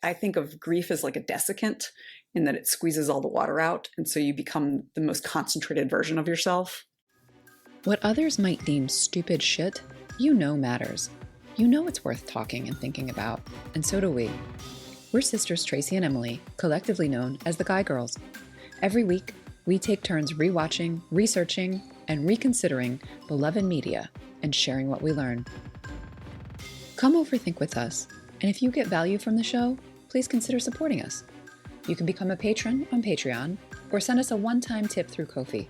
I think of grief as like a desiccant in that it squeezes all the water out. And so you become the most concentrated version of yourself. What others might deem stupid shit, you know matters. You know it's worth talking and thinking about, and so do we. We're sisters Tracy and Emily, collectively known as the Guy Girls. Every week, we take turns rewatching, researching, and reconsidering beloved media and sharing what we learn. Come overthink with us, and if you get value from the show, please consider supporting us. You can become a patron on Patreon or send us a one-time tip through Ko-fi.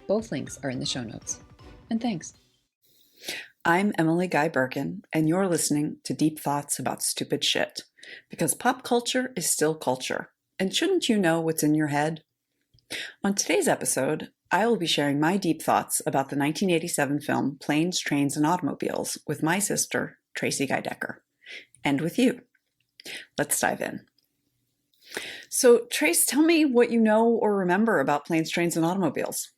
Both links are in the show notes. And thanks. I'm Emily Guy Birkin, and you're listening to Deep Thoughts About Stupid Shit, because pop culture is still culture, and shouldn't you know what's in your head? On today's episode, I will be sharing my deep thoughts about the 1987 film Planes, Trains, and Automobiles with my sister, Tracy Guy Decker, and with you. Let's dive in. So, Trace, tell me what you know or remember about Planes, Trains, and Automobiles.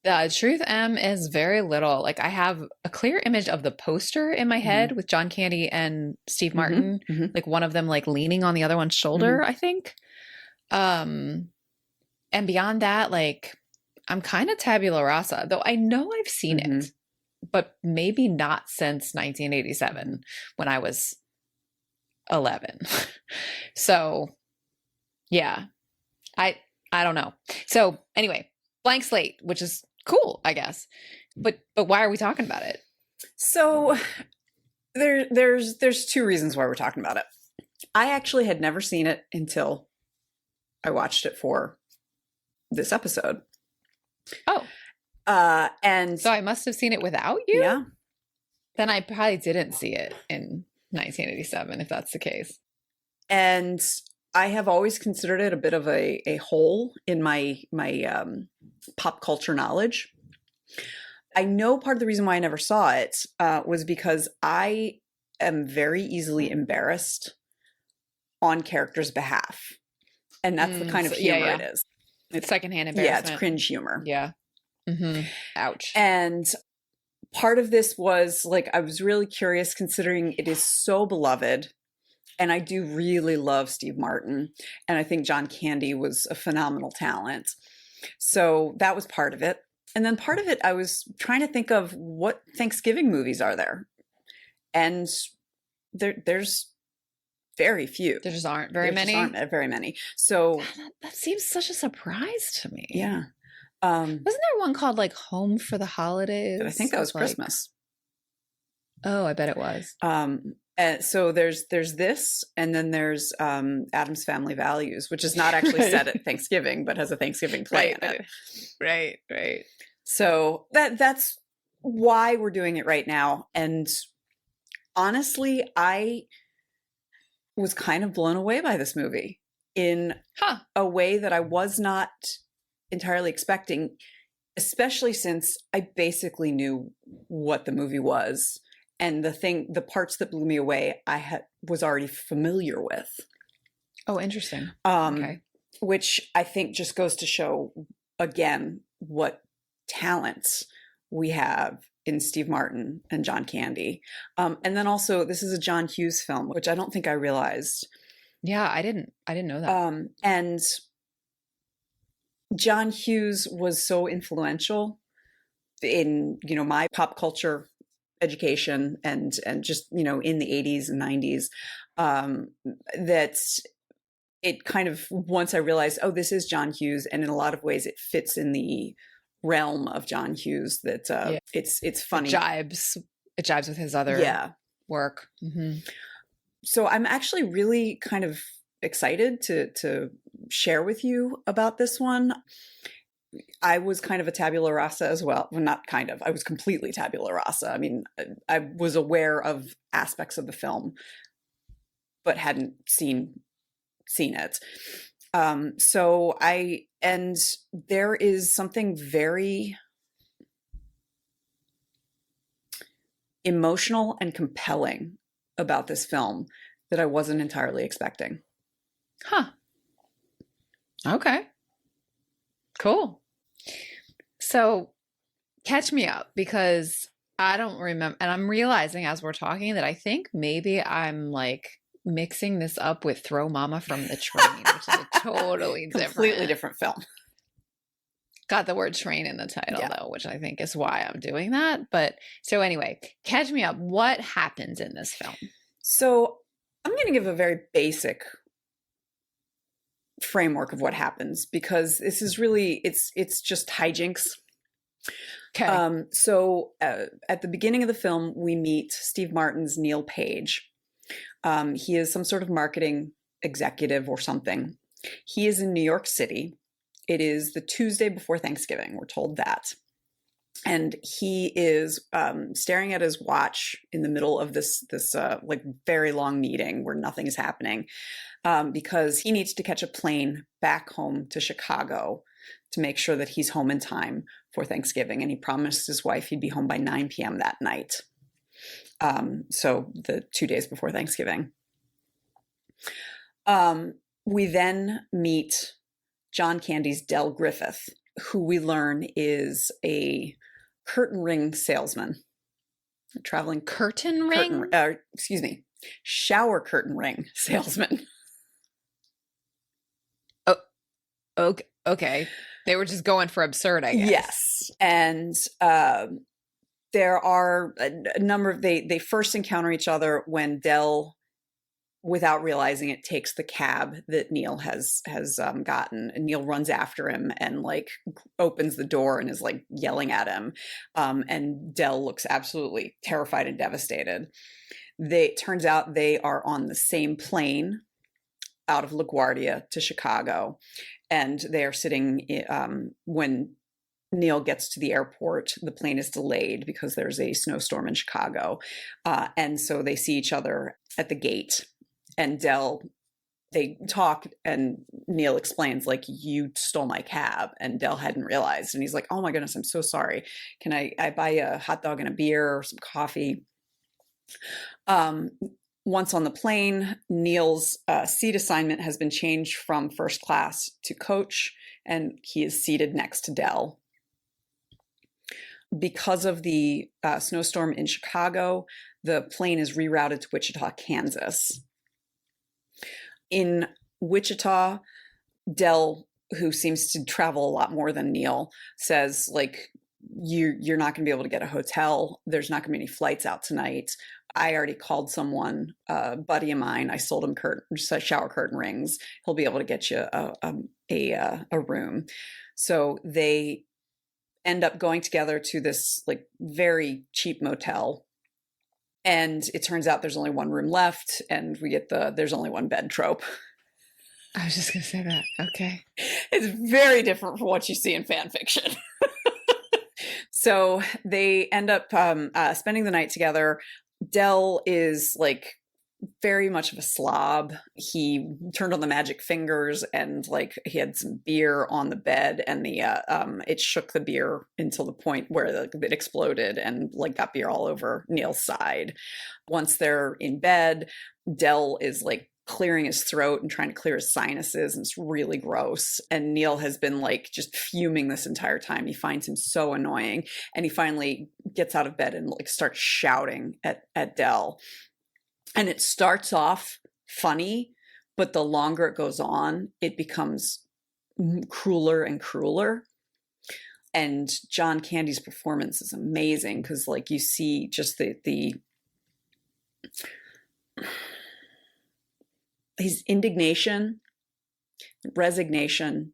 The truth, is very little. Like, I have a clear image of the poster in my head with John Candy and Steve Martin, like one of them like leaning on the other one's shoulder, I think. And beyond that, like, I'm kind of tabula rasa, though I know I've seen it, but maybe not since 1987 when I was 11. So yeah, I don't know. So anyway, blank slate, which is cool, I guess. But why are we talking about it? So there's two reasons why we're talking about it. I actually had never seen it until I watched it for this episode. Oh. And so I must have seen it without you? Yeah. Then I probably didn't see it in 1987, if that's the case. And I have always considered it a bit of a hole in my pop culture knowledge. I know part of the reason why I never saw it was because I am very easily embarrassed on characters' behalf. And that's the kind of humor it is. It's secondhand embarrassment. Yeah, it's cringe humor. Yeah. Ouch. And part of this was like, I was really curious considering it is so beloved. And I do really love Steve Martin. And I think John Candy was a phenomenal talent. So that was part of it. And then part of it, I was trying to think of what Thanksgiving movies are there. And there's very few. There just aren't very many? There just aren't very many. So that seems such a surprise to me. Yeah. Wasn't there one called like Home for the Holidays? I think that was Christmas. Oh, I bet it was. So there's this, and then there's Addams Family Values, which is not actually set at Thanksgiving, but has a Thanksgiving play in it. Right. So that's why we're doing it right now. And honestly, I was kind of blown away by this movie in a way that I was not entirely expecting, especially since I basically knew what the movie was. And the parts that blew me away, I was already familiar with. Oh, interesting. Okay. Which I think just goes to show, again, what talents we have in Steve Martin and John Candy. And then also, this is a John Hughes film, which I don't think I realized. Yeah, I didn't know that. And John Hughes was so influential in, my pop culture education and just, in the 80s and 90s, that it kind of, once I realized, oh, this is John Hughes. And in a lot of ways it fits in the realm of John Hughes that it's funny. It jives with his other work. So I'm actually really kind of excited to share with you about this one. I was kind of a tabula rasa as well. Well, not kind of. I was completely tabula rasa. I mean, I was aware of aspects of the film, but hadn't seen it. And there is something very emotional and compelling about this film that I wasn't entirely expecting. Okay. Cool. So catch me up, because I don't remember. And I'm realizing as we're talking that I think maybe I'm like mixing this up with Throw Mama from the Train, which is a totally completely different film. Got the word train in the title though, which I think is why I'm doing that. But so anyway, catch me up. What happens in this film? So I'm going to give a very basic framework of what happens, because this is really, it's just hijinks. Okay. So at the beginning of the film, we meet Steve Martin's Neil Page. He is some sort of marketing executive or something. He is in New York City. It is the Tuesday before Thanksgiving. We're told that. And he is staring at his watch in the middle of this like very long meeting where nothing is happening, because he needs to catch a plane back home to Chicago to make sure that he's home in time for Thanksgiving. And he promised his wife he'd be home by 9 p.m. that night. So the 2 days before Thanksgiving. We then meet John Candy's Del Griffith, who we learn is a curtain ring salesman, a traveling shower curtain ring salesman. Oh, okay. They were just going for absurd, I guess. Yes. And there are a number of, they first encounter each other when Del, without realizing it, takes the cab that Neil has gotten, and Neil runs after him and like opens the door and is like yelling at him. And Del looks absolutely terrified and devastated. Turns out they are on the same plane out of LaGuardia to Chicago, and they are sitting when Neil gets to the airport. The plane is delayed because there's a snowstorm in Chicago, and so they see each other at the gate. And they talk, and Neil explains, like, you stole my cab, and Del hadn't realized. And he's like, oh my goodness, I'm so sorry. Can I buy you a hot dog and a beer or some coffee? Once on the plane, Neil's seat assignment has been changed from first class to coach, and he is seated next to Del. Because of the snowstorm in Chicago, the plane is rerouted to Wichita, Kansas. In Wichita, Del, who seems to travel a lot more than Neil, says, like, you're not going to be able to get a hotel. There's not going to be any flights out tonight. I already called someone, a buddy of mine. I sold him shower curtain rings. He'll be able to get you a room. So they end up going together to this like very cheap motel. And it turns out there's only one room left, and we get there's only one bed trope. I was just going to say that. Okay. It's very different from what you see in fan fiction. So they end up spending the night together. Del is like very much of a slob. He turned on the magic fingers, and like he had some beer on the bed, and it shook the beer until the point where it exploded and like got beer all over Neil's side. Once they're in bed, Del is like clearing his throat and trying to clear his sinuses, and it's really gross. And Neil has been like just fuming this entire time. He finds him so annoying, and he finally gets out of bed and like starts shouting at Del. And it starts off funny, but the longer it goes on, it becomes crueler and crueler. And John Candy's performance is amazing, because like you see just his indignation, resignation,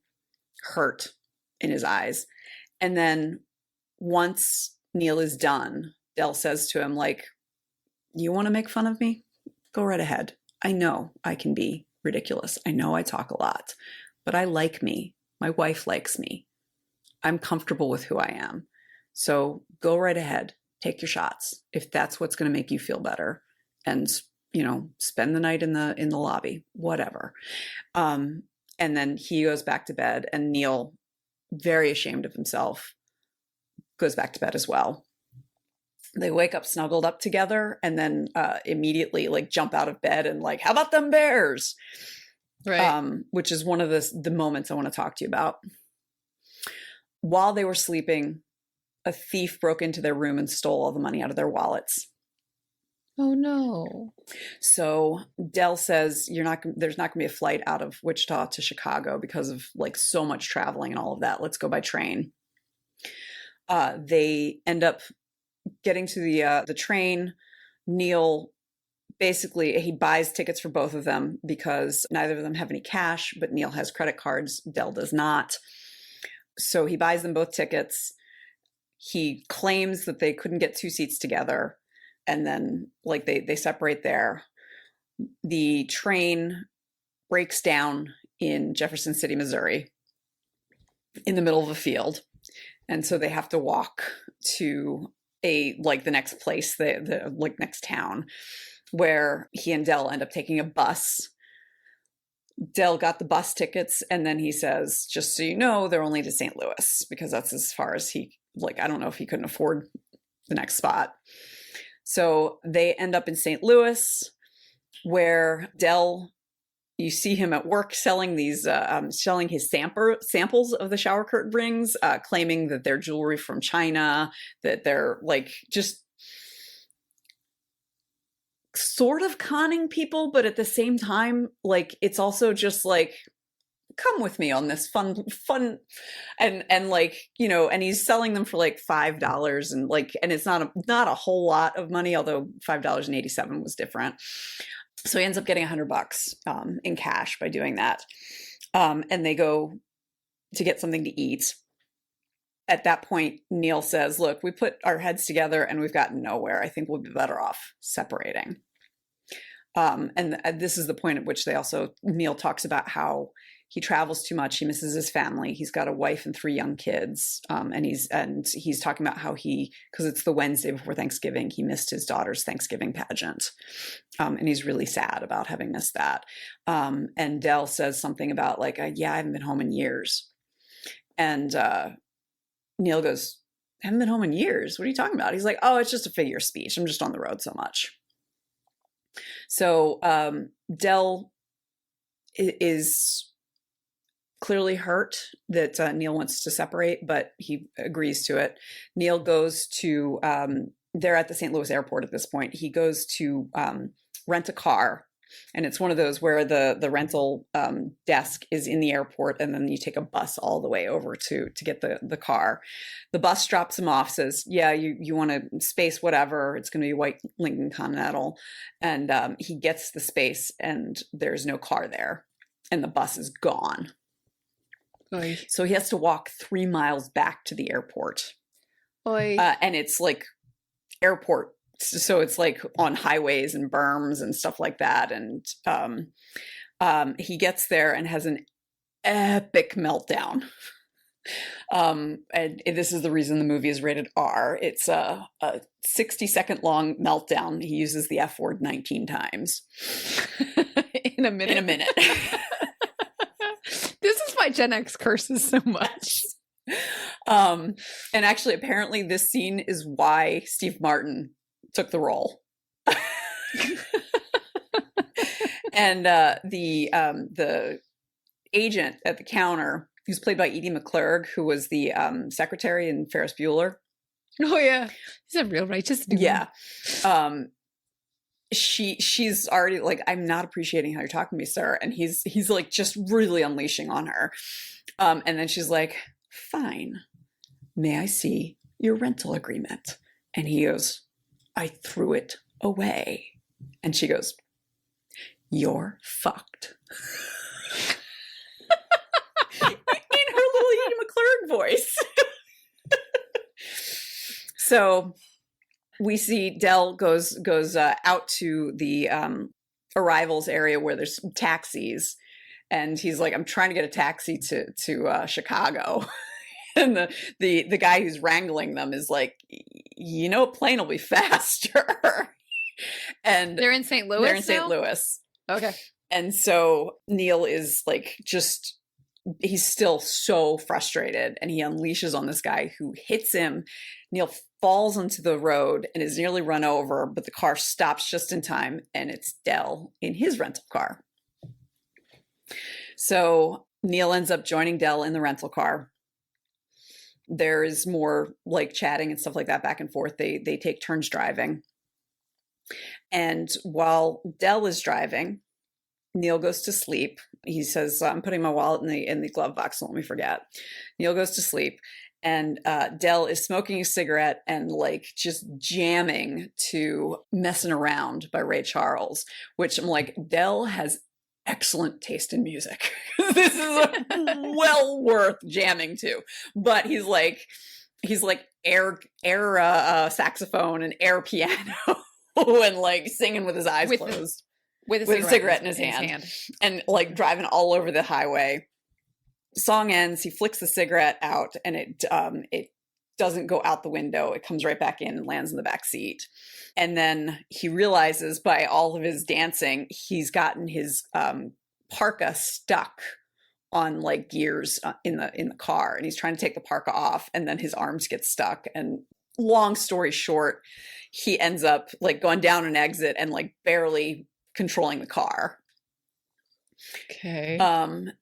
hurt in his eyes. And then once Neil is done, Del says to him, like, you want to make fun of me? Go right ahead. I know I can be ridiculous. I know I talk a lot, but I like me. My wife likes me. I'm comfortable with who I am. So go right ahead. Take your shots if that's what's going to make you feel better. And spend the night in the lobby, whatever. And then he goes back to bed, and Neil, very ashamed of himself, goes back to bed as well. They wake up snuggled up together, and then immediately like jump out of bed and like, how about them bears? Right. Which is one of the moments I want to talk to you about. While they were sleeping, a thief broke into their room and stole all the money out of their wallets. Oh no. So Dell says there's not gonna be a flight out of Wichita to Chicago because of like so much traveling and all of that. Let's go by train. They end up getting to the train. Neil basically he buys tickets for both of them because neither of them have any cash, but Neil has credit cards. Dell does not. So he buys them both tickets. He claims that they couldn't get two seats together, and then like they separate there. The train breaks down in Jefferson City, Missouri, in the middle of a field, and so they have to walk to the next place, the like next town, where he and Dell end up taking a bus. Dell got the bus tickets, and then he says, just so you know, they're only to St. Louis, because that's as far as he, like, I don't know if he couldn't afford the next spot. So they end up in St. Louis, where Dell, you see him at work selling these, selling his samples of the shower curtain rings, claiming that they're jewelry from China, that they're like just sort of conning people, but at the same time, like, it's also just like, come with me on this fun and like, you know, and he's selling them for like $5, and like, and it's not a whole lot of money, although $5.87 was different. So he ends up getting $100 in cash by doing that. And they go to get something to eat. At that point, Neil says, look, we put our heads together and we've gotten nowhere. I think we'll be better off separating. And this is the point at which Neil talks about how he travels too much. He misses his family. He's got a wife and 3 young kids. And he's talking about how because it's the Wednesday before Thanksgiving, he missed his daughter's Thanksgiving pageant. And he's really sad about having missed that. And Dell says something about like, yeah, I haven't been home in years. And Neil goes, haven't been home in years? What are you talking about? He's like, oh, it's just a figure of speech. I'm just on the road so much. So Dell is clearly hurt that Neil wants to separate, but he agrees to it. Neil goes to, they're at the St. Louis airport at this point. He goes to rent a car. And it's one of those where the rental desk is in the airport, and then you take a bus all the way over to get the car. The bus drops him off, says, yeah, you want a space, whatever. It's going to be a white Lincoln Continental. And he gets the space, and there's no car there. And the bus is gone. Oy. So he has to walk 3 miles back to the airport. Oy. And it's like airport. So it's like on highways and berms and stuff like that. And he gets there and has an epic meltdown. And this is the reason the movie is rated R. It's a 60-second long meltdown. He uses the F word 19 times. In a minute. This is why Gen X curses so much. And actually, apparently this scene is why Steve Martin took the role. And the agent at the counter, who's played by Edie McClurg, who was the secretary in Ferris Bueller. Oh yeah, he's a real righteous dude. Yeah. She's already like, I'm not appreciating how you're talking to me, sir. And he's like just really unleashing on her. And then she's like, fine, may I see your rental agreement? And he goes, I threw it away. And she goes, you're fucked. In her little Edie McClurg voice. So we see Dell goes out to the arrivals area where there's taxis. And he's like, I'm trying to get a taxi to Chicago. And the guy who's wrangling them is like, you know, a plane will be faster. And they're in St. Louis. They're in St. Louis. Okay. And so Neil is like, he's still so frustrated, and he unleashes on this guy who hits him. Neil falls onto the road and is nearly run over, but the car stops just in time, and it's Dell in his rental car. So Neil ends up joining Dell in the rental car. There is more like chatting and stuff like that back and forth. They take turns driving. And while Dell is driving, Neil goes to sleep. He says, I'm putting my wallet in the glove box, so let me forget. Neil goes to sleep, and Dell is smoking a cigarette and like just jamming to Messing Around by Ray Charles, which I'm like, Dell has excellent taste in music. This is well worth jamming to. But he's like air saxophone and air piano and like singing with his eyes closed. With a cigarette in his hand and like driving all over the highway. Song ends, he flicks the cigarette out, and it doesn't go out the window. It comes right back in and lands in the back seat. And then he realizes by all of his dancing, he's gotten his parka stuck on like gears in the car, and he's trying to take the parka off, and then his arms get stuck. And long story short, he ends up like going down an exit and like barely controlling the car. Okay.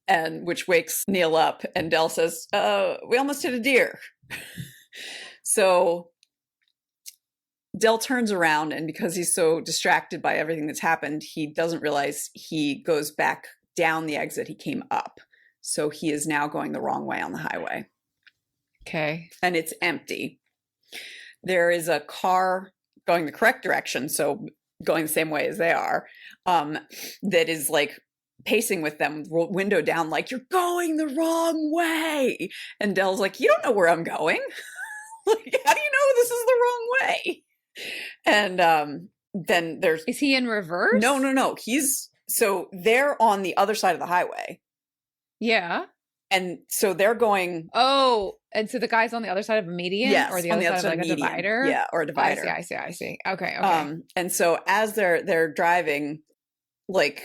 And which wakes Neil up, and Dell says, we almost hit a deer. So Dell turns around, and because he's so distracted by everything that's happened, he doesn't realize he goes back down the exit he came up. So he is now going the wrong way on the highway. Okay. And it's empty. There is a car going the correct direction, so going the same way as they are, that is like pacing with them, window down, like, you're going the wrong way. And Dell's like, you don't know where I'm going. Like, how do you know this is the wrong way? And then there's... Is he in reverse? No. So they're on the other side of the highway. Yeah. And so they're going... Oh, and so the guy's on the other side of a median? Yes, or the other side of like a divider? Yeah, or a divider. I see. Okay. And so as they're driving, like,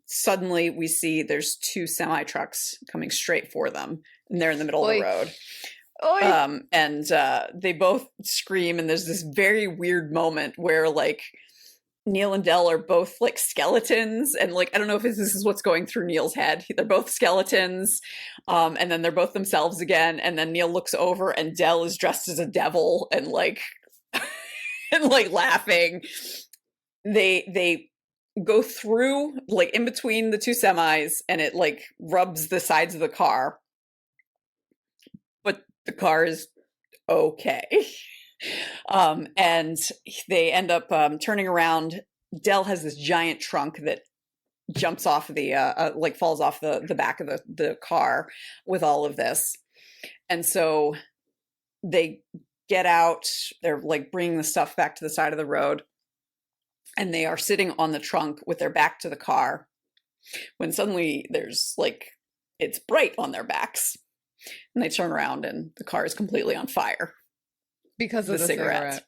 suddenly we see there's two semi trucks coming straight for them, and they're in the middle of the road. And they both scream, and there's this very weird moment where like Neil and Dell are both like skeletons, and like I don't know if this is what's going through Neil's head. They're both skeletons, and then they're both themselves again, and then Neil looks over and Dell is dressed as a devil and like and like laughing. They go through like in between the two semis, and it like rubs the sides of the car, but the car is okay. And they end up turning around. Dell has this giant trunk that jumps off of the like falls off the back of the car with all of this. And so they get out, they're like bringing the stuff back to the side of the road, and they are sitting on the trunk with their back to the car, when suddenly there's like, it's bright on their backs, and they turn around and the car is completely on fire. Because of the cigarette.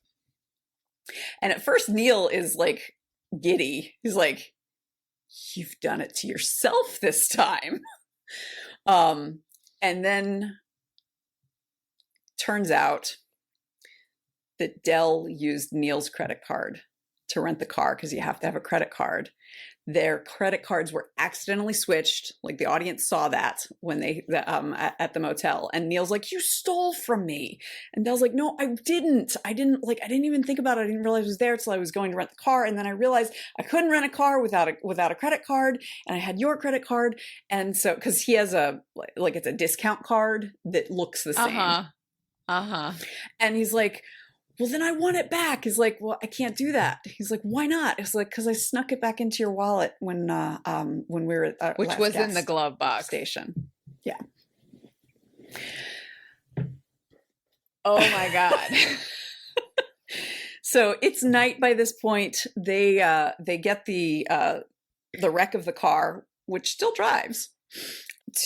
And at first Neil is like giddy. He's like, you've done it to yourself this time. And then turns out that Dell used Neil's credit card to rent the car, because you have to have a credit card. Their credit cards were accidentally switched. Like the audience saw that when they at the motel, and Neil's like, you stole from me. And Dell's like, no, I didn't even think about it. I didn't realize it was there till I was going to rent the car. And then I realized I couldn't rent a car without a credit card. And I had your credit card. And so, cause he has it's a discount card that looks the same. And he's like, well, then I want it back. He's like, well, I can't do that. He's like, why not? It's like, because I snuck it back into your wallet when we were at which was in the glove box station. Yeah. Oh my God. So it's night by this point. They get the wreck of the car, which still drives,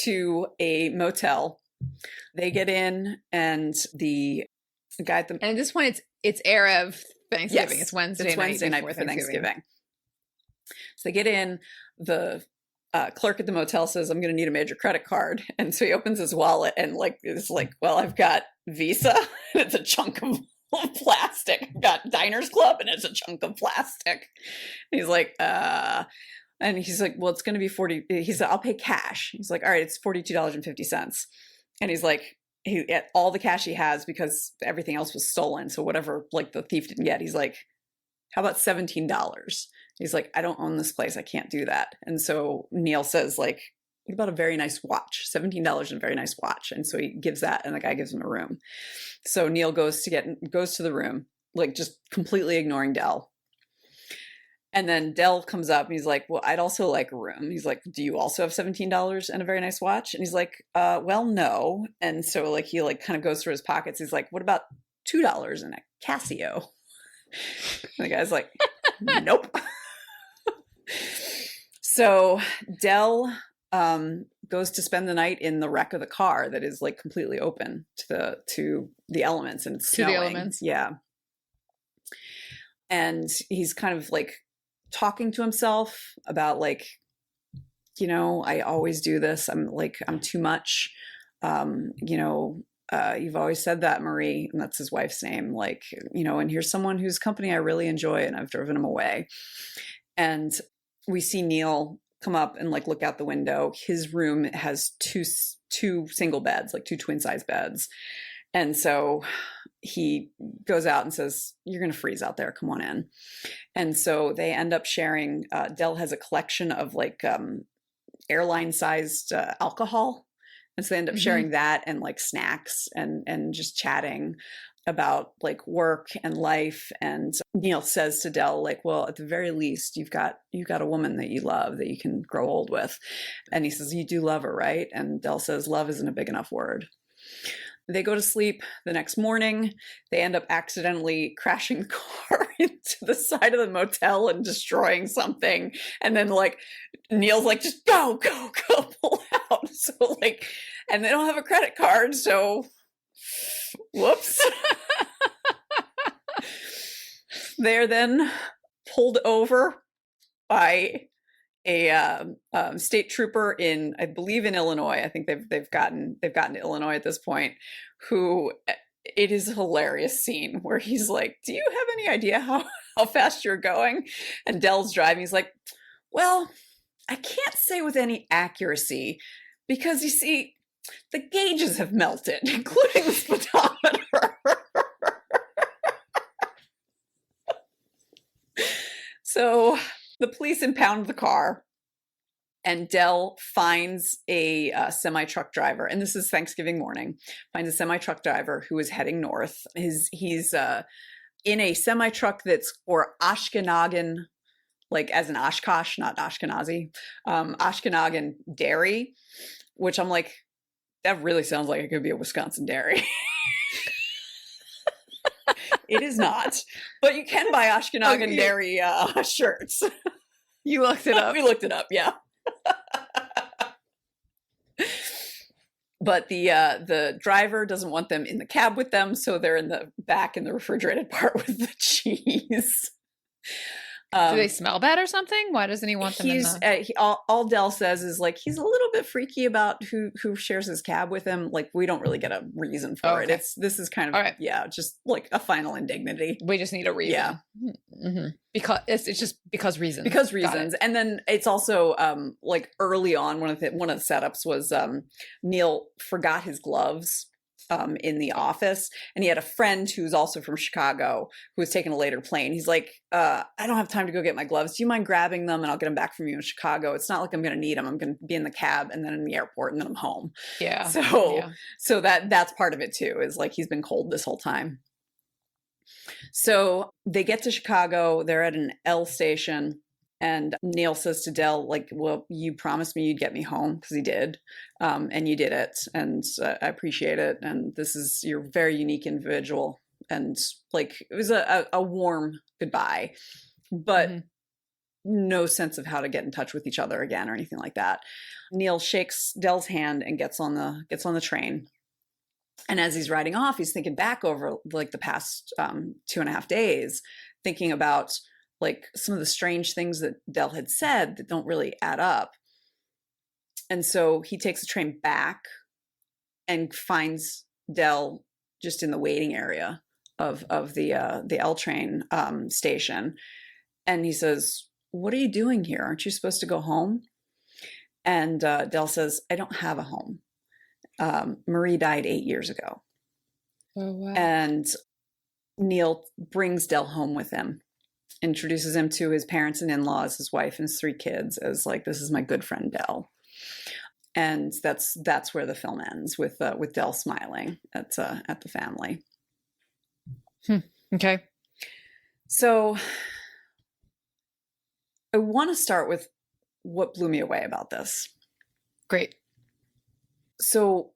to a motel. They get in, and the guy at the... And at this point, it's Erev Thanksgiving. Yes, it's Wednesday night before Thanksgiving. So they get in. The clerk at the motel says, I'm going to need a major credit card. And so he opens his wallet and like is like, well, I've got Visa. And it's a chunk of plastic. I've got Diners Club, and it's a chunk of plastic. And he's like, and he's like, well, it's going to be 40. He's like, I'll pay cash. He's like, all right, it's $42.50. And he's like, all the cash he has, because everything else was stolen. So whatever, like the thief didn't get, he's like, How about $17? He's like, I don't own this place. I can't do that. And so Neil says, like, what about a very nice watch? $17 and a very nice watch. And so he gives that, and the guy gives him a room. So Neil goes to the room, like just completely ignoring Del. And then Del comes up and he's like, well, I'd also like a room. He's like, do you also have $17 and a very nice watch? And he's like, well, no. And so like he like kind of goes through his pockets. He's like, what about $2 and a Casio? And the guy's like, nope. So Del goes to spend the night in the wreck of the car that is like completely open to the elements, and it's snowing. To the elements. Yeah. And he's kind of like talking to himself about like, you know, I always do this. I'm too much. You know, you've always said that, Marie, and that's his wife's name. Like, you know, and here's someone whose company I really enjoy, and I've driven him away. And we see Neil come up and like look out the window. His room has two single beds, like 2 twin size beds. And so he goes out and says, you're going to freeze out there. Come on in. And so they end up sharing. Del has a collection of like airline sized alcohol. And so they end up sharing that and like snacks and just chatting about like work and life. And Neil says to Del, like, well, at the very least, you've got a woman that you love that you can grow old with. And he says, you do love her, right? And Del says, love isn't a big enough word. They go to sleep. The next morning, they end up accidentally crashing the car into the side of the motel and destroying something. And then like Neil's like, just go, pull out. So like, and they don't have a credit card. So whoops. They're then pulled over by a state trooper in, I believe, in Illinois. I think they've gotten to Illinois at this point. Who, it is a hilarious scene where he's like, "Do you have any idea how fast you're going?" And Del's driving. He's like, "Well, I can't say with any accuracy because you see, the gauges have melted, including the speedometer." So the police impound the car, and Del finds a semi-truck driver, and this is Thanksgiving morning, finds a semi-truck driver who is heading north. He's in a semi-truck that's for Ashkenagan, like as in Oshkosh, not Ashkenazi, Ashkenagan dairy, which I'm like, that really sounds like it could be a Wisconsin dairy. It is not, but you can buy Ashkenagan dairy shirts. You looked it up. We looked it up, yeah. But the driver doesn't want them in the cab with them, so they're in the back in the refrigerated part with the cheese. Do they smell bad or something? Why doesn't he want them in the... all Del says is like, he's a little bit freaky about who shares his cab with him. Like, we don't really get a reason for it. This is kind of, just like a final indignity. We just need a reason. Yeah. Mm-hmm. Because it's just because reasons. Because reasons. And then it's also like early on, one of the setups was Neil forgot his gloves in the office, and he had a friend who's also from Chicago who was taking a later plane. He's like, I don't have time to go get my gloves. Do you mind grabbing them and I'll get them back from you in Chicago? It's not like I'm going to need them. I'm going to be in the cab and then in the airport and then I'm home. Yeah. So that's part of it too, is like he's been cold this whole time. So they get to Chicago. They're at an L station. And Neil says to Del, like, well, you promised me you'd get me home, because he did. And you did it. And I appreciate it. And you're a very unique individual. And like, it was a warm goodbye, but no sense of how to get in touch with each other again or anything like that. Neil shakes Del's hand and gets on the train. And as he's riding off, he's thinking back over like the past 2.5 days, thinking about like some of the strange things that Del had said that don't really add up. And so he takes the train back and finds Del just in the waiting area of the L train station. And he says, "What are you doing here? Aren't you supposed to go home?" And Del says, "I don't have a home. Marie died 8 years ago." Oh, wow. And Neil brings Del home with him. introduces him to his parents and in-laws, his wife and his 3 kids, as like, this is my good friend Dell. And that's where the film ends, with Dell smiling at the family. Okay. So I want to start with what blew me away about this. Great. So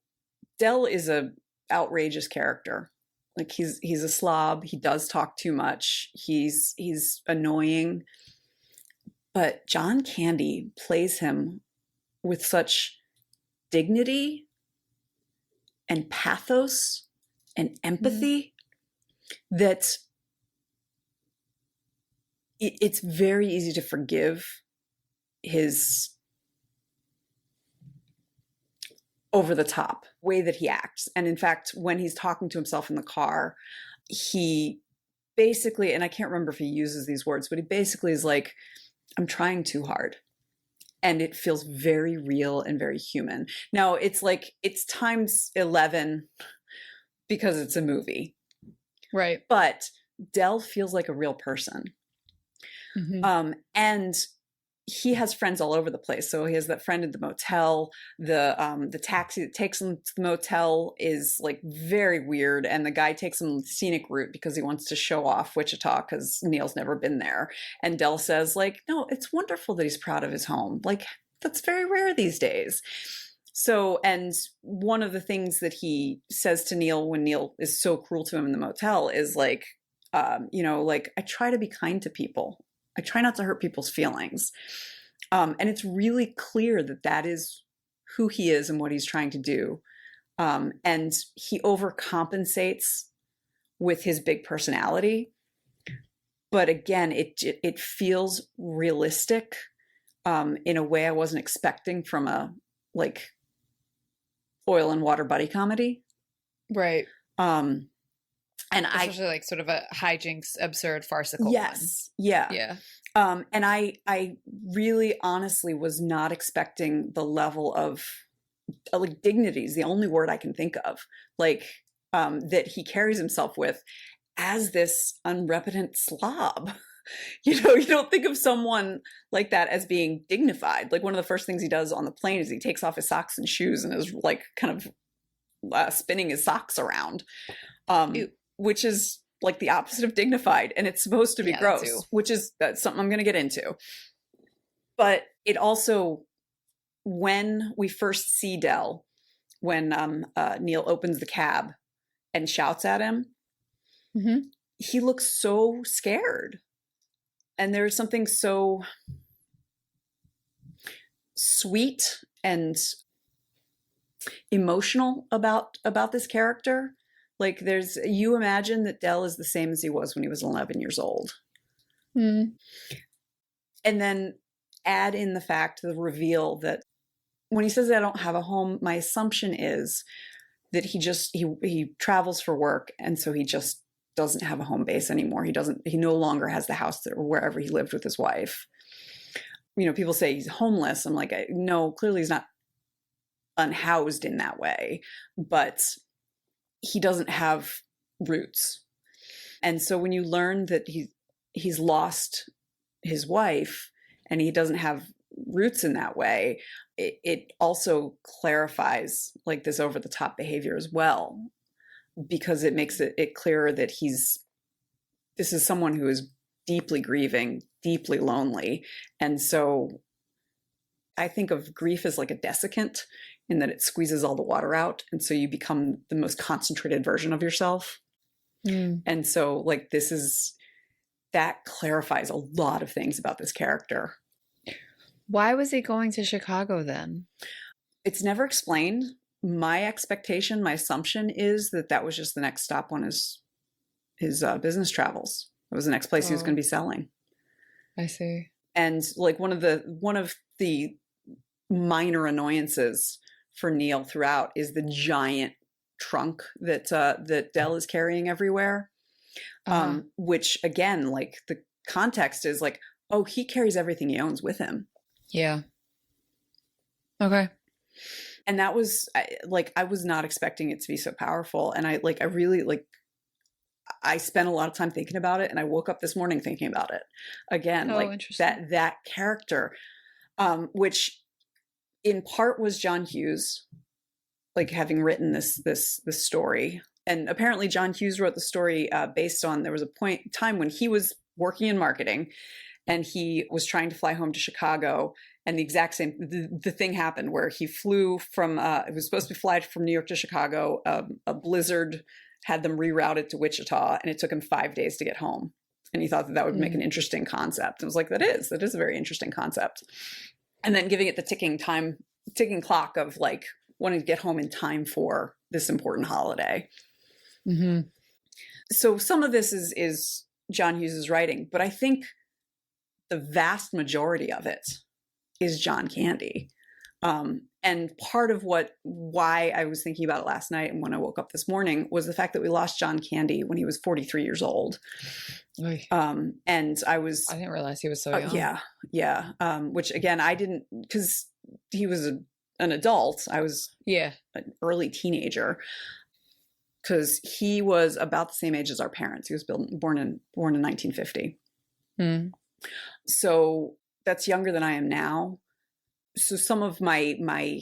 Dell is a outrageous character. Like, he's a slob. He does talk too much. He's annoying. But John Candy plays him with such dignity and pathos and empathy that it's very easy to forgive his over the top way that he acts. And in fact, when he's talking to himself in the car, he basically, and I can't remember if he uses these words, but he basically is like, I'm trying too hard. And it feels very real and very human. Now, it's like, it's times 11 because it's a movie. Right. But Dell feels like a real person. And he has friends all over the place. So he has that friend at the motel. The taxi that takes him to the motel is like very weird. And the guy takes him the scenic route because he wants to show off Wichita because Neil's never been there. And Dell says, like, no, it's wonderful that he's proud of his home. Like, that's very rare these days. So, and one of the things that he says to Neil when Neil is so cruel to him in the motel is like, like, I try to be kind to people. I try not to hurt people's feelings. And it's really clear that that is who he is and what he's trying to do. And he overcompensates with his big personality. But again, it feels realistic in a way I wasn't expecting from a like oil and water buddy comedy. Right. And especially like sort of a hijinks, absurd, farcical. Yes. One. Yeah. Yeah. And I really honestly was not expecting the level of like dignity is the only word I can think of, like that he carries himself with as this unrepentant slob. You don't think of someone like that as being dignified. Like, one of the first things he does on the plane is he takes off his socks and shoes and is like kind of spinning his socks around. Which is like the opposite of dignified, and it's supposed to be gross, which is that's something I'm going to get into. But it also, when we first see Dell, when Neil opens the cab and shouts at him, he looks so scared. And there's something so sweet and emotional about this character. Like, you imagine that Dell is the same as he was when he was 11 years old. And then add in the fact, the reveal that when he says, I don't have a home, my assumption is that he travels for work. And so he just doesn't have a home base anymore. He no longer has the house wherever he lived with his wife. People say he's homeless. I'm like, no, clearly he's not unhoused in that way, but he doesn't have roots. And so when you learn that he's lost his wife and he doesn't have roots in that way, it also clarifies like this over the top behavior as well, because it makes it clearer that this is someone who is deeply grieving, deeply lonely. And so I think of grief as like a desiccant, in that it squeezes all the water out. And so you become the most concentrated version of yourself. And so like that clarifies a lot of things about this character. Why was he going to Chicago then? It's never explained. My expectation, my assumption is that was just the next stop on his business travels. It was the next place he was going to be selling. I see. And like one of the minor annoyances for Neil throughout is the giant trunk that Dell is carrying everywhere. Which again, like the context is like, oh, he carries everything he owns with him. Yeah. Okay. And that was like, I was not expecting it to be so powerful. And I really I spent a lot of time thinking about it, and I woke up this morning thinking about it again. Oh, Like interesting. that character, which in part was John Hughes, like having written this story. And apparently John Hughes wrote the story based on, there was a time when he was working in marketing and he was trying to fly home to Chicago, and the exact same the thing happened where he flew from it was supposed to be fly from New York to Chicago. A blizzard had them rerouted to Wichita, and it took him 5 days to get home. And he thought that would make an interesting concept. It was like, that is a very interesting concept. And then giving it the ticking clock of like wanting to get home in time for this important holiday. Mm-hmm. So some of this is John Hughes's writing, but I think the vast majority of it is John Candy. And part of why I was thinking about it last night and when I woke up this morning was the fact that we lost John Candy when he was 43 years old. And I didn't realize he was so young. Yeah. Which again, I didn't, because he was an adult. I was an early teenager, because he was about the same age as our parents. He was born in 1950. Mm. So that's younger than I am now. So some of my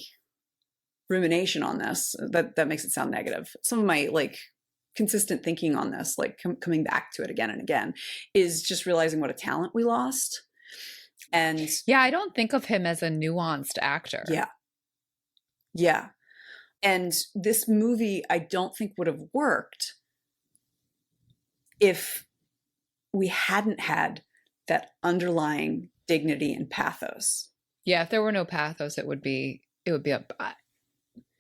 rumination on this, that makes it sound negative. Some of my like consistent thinking on this, like coming back to it again and again, is just realizing what a talent we lost. And yeah, I don't think of him as a nuanced actor. Yeah. And this movie, I don't think would have worked if we hadn't had that underlying dignity and pathos. Yeah, if there were no pathos, it would be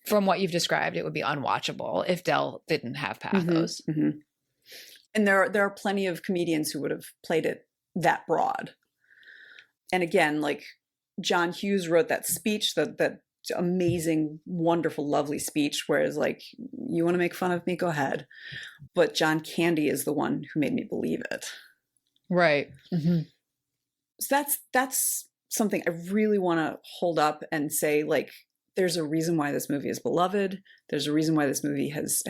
from what you've described, it would be unwatchable if Del didn't have pathos. Mm-hmm, mm-hmm. And there are plenty of comedians who would have played it that broad. And again, like John Hughes wrote that speech, that amazing, wonderful, lovely speech, whereas like, you want to make fun of me, go ahead. But John Candy is the one who made me believe it. Right. Mm-hmm. So that's something I really want to hold up and say, like, there's a reason why this movie is beloved. There's a reason why this movie has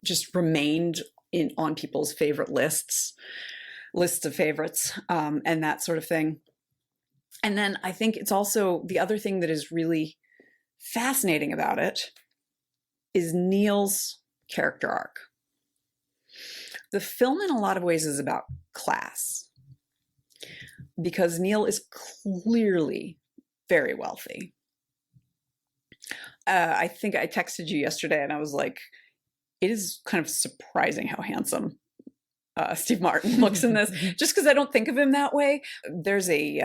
just remained on people's favorite lists of favorites, and that sort of thing. And then I think it's also, the other thing that is really fascinating about it is Neil's character arc. The film in a lot of ways is about class, because Neil is clearly very wealthy. I think I texted you yesterday and I was like, it is kind of surprising how handsome Steve Martin looks in this, just because I don't think of him that way. There's a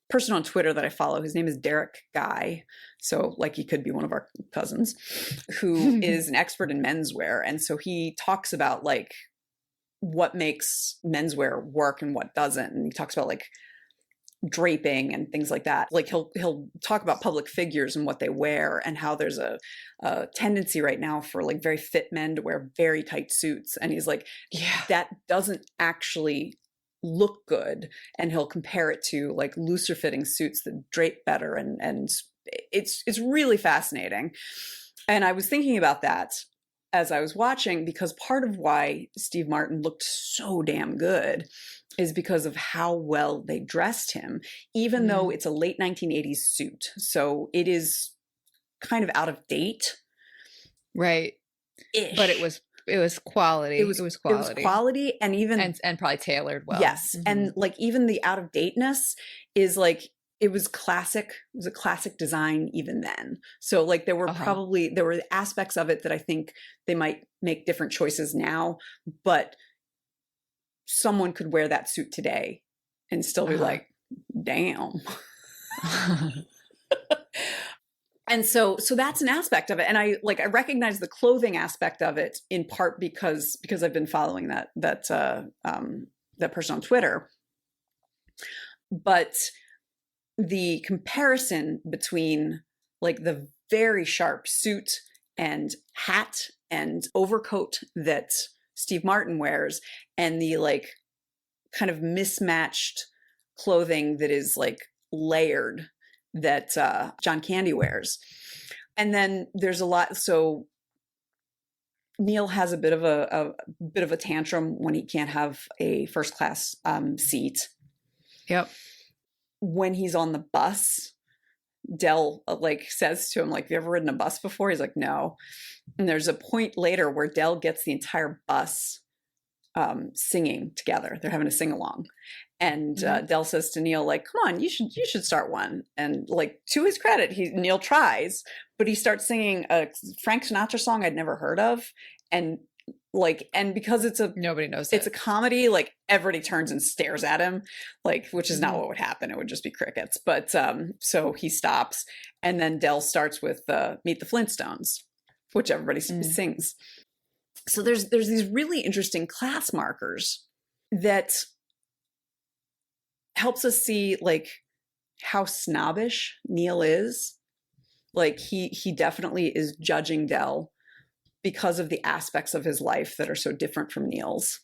person on Twitter that I follow. His name is Derek Guy. So like, he could be one of our cousins, who is an expert in menswear. And so he talks about like what makes menswear work and what doesn't. And he talks about like draping and things like that. Like he'll talk about public figures and what they wear, and how there's a tendency right now for like very fit men to wear very tight suits. And he's like, yeah, that doesn't actually look good. And he'll compare it to like looser fitting suits that drape better. And it's really fascinating. And I was thinking about that as I was watching, because part of why Steve Martin looked so damn good is because of how well they dressed him, even though it's a late 1980s suit. So it is kind of out of date. Right. Ish. But it was quality. It was quality. It was quality, and even and probably tailored well. Yes. Mm-hmm. And like even the out of dateness is like, it was classic. It was a classic design even then. So like there were there were aspects of it that I think they might make different choices now, but someone could wear that suit today and still be like, damn. And so that's an aspect of it. And I recognize the clothing aspect of it in part because I've been following that person on Twitter. But the comparison between like the very sharp suit and hat and overcoat that Steve Martin wears, and the like kind of mismatched clothing that is like layered that John Candy wears. And then there's a lot. So Neil has a bit of a tantrum when he can't have a first class seat. Yep. When he's on the bus, Del like says to him, like, have you ever ridden a bus before? He's like, no. And there's a point later where Del gets the entire bus singing together. They're having a sing along. And Del says to Neil, like, come on, you should start one. And like, to his credit, Neil tries, but he starts singing a Frank Sinatra song I'd never heard of. And because nobody knows it's a comedy, like everybody turns and stares at him, like, which is not what would happen. It would just be crickets. But so he stops, and then Del starts with Meet the Flintstones, which everybody sings. So there's these really interesting class markers that helps us see like how snobbish Neil is. Like he definitely is judging Del because of the aspects of his life that are so different from Neil's.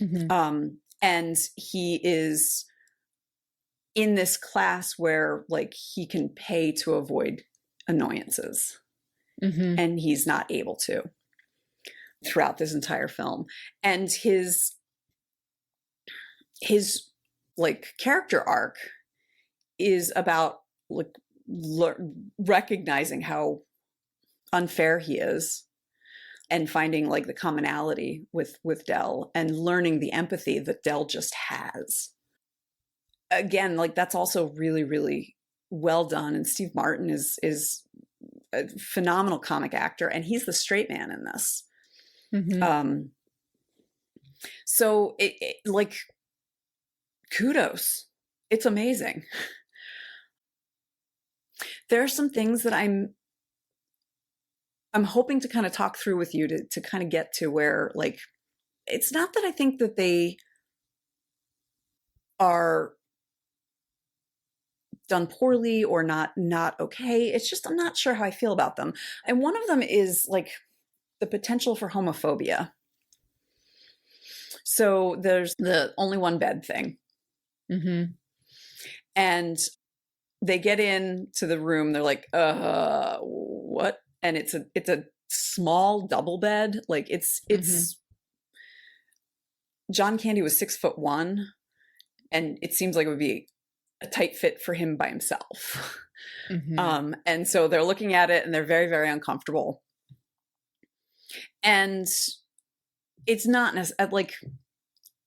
And he is in this class where like he can pay to avoid annoyances, and he's not able to throughout this entire film. And his like character arc is about like recognizing how unfair he is and finding like the commonality with Del and learning the empathy that Del just has. Again, like that's also really, really well done. And Steve Martin is a phenomenal comic actor, and he's the straight man in this. So it like, kudos. It's amazing. There are some things that I'm hoping to kind of talk through with you to kind of get to where, like, it's not that I think that they are done poorly or not okay. It's just I'm not sure how I feel about them. And one of them is like the potential for homophobia. So there's the only one bed thing. And they get into the room, they're like, what? And it's a small double bed. Like it's John Candy was 6'1", and it seems like it would be a tight fit for him by himself. And so they're looking at it and they're very, very uncomfortable. And it's not like,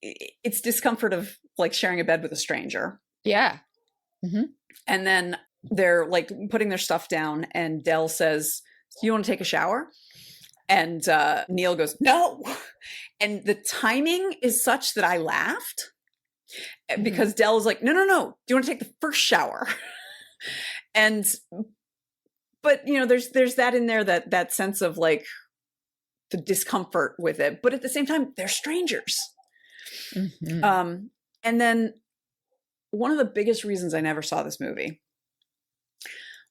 it's discomfort of like sharing a bed with a stranger. Yeah. And then they're like putting their stuff down, and Del says, "Do you want to take a shower?" And Neil goes, "No." And the timing is such that I laughed because Del is like, "No. Do you want to take the first shower?" But you know, there's that in there, that sense of like the discomfort with it. But at the same time, they're strangers. And then one of the biggest reasons I never saw this movie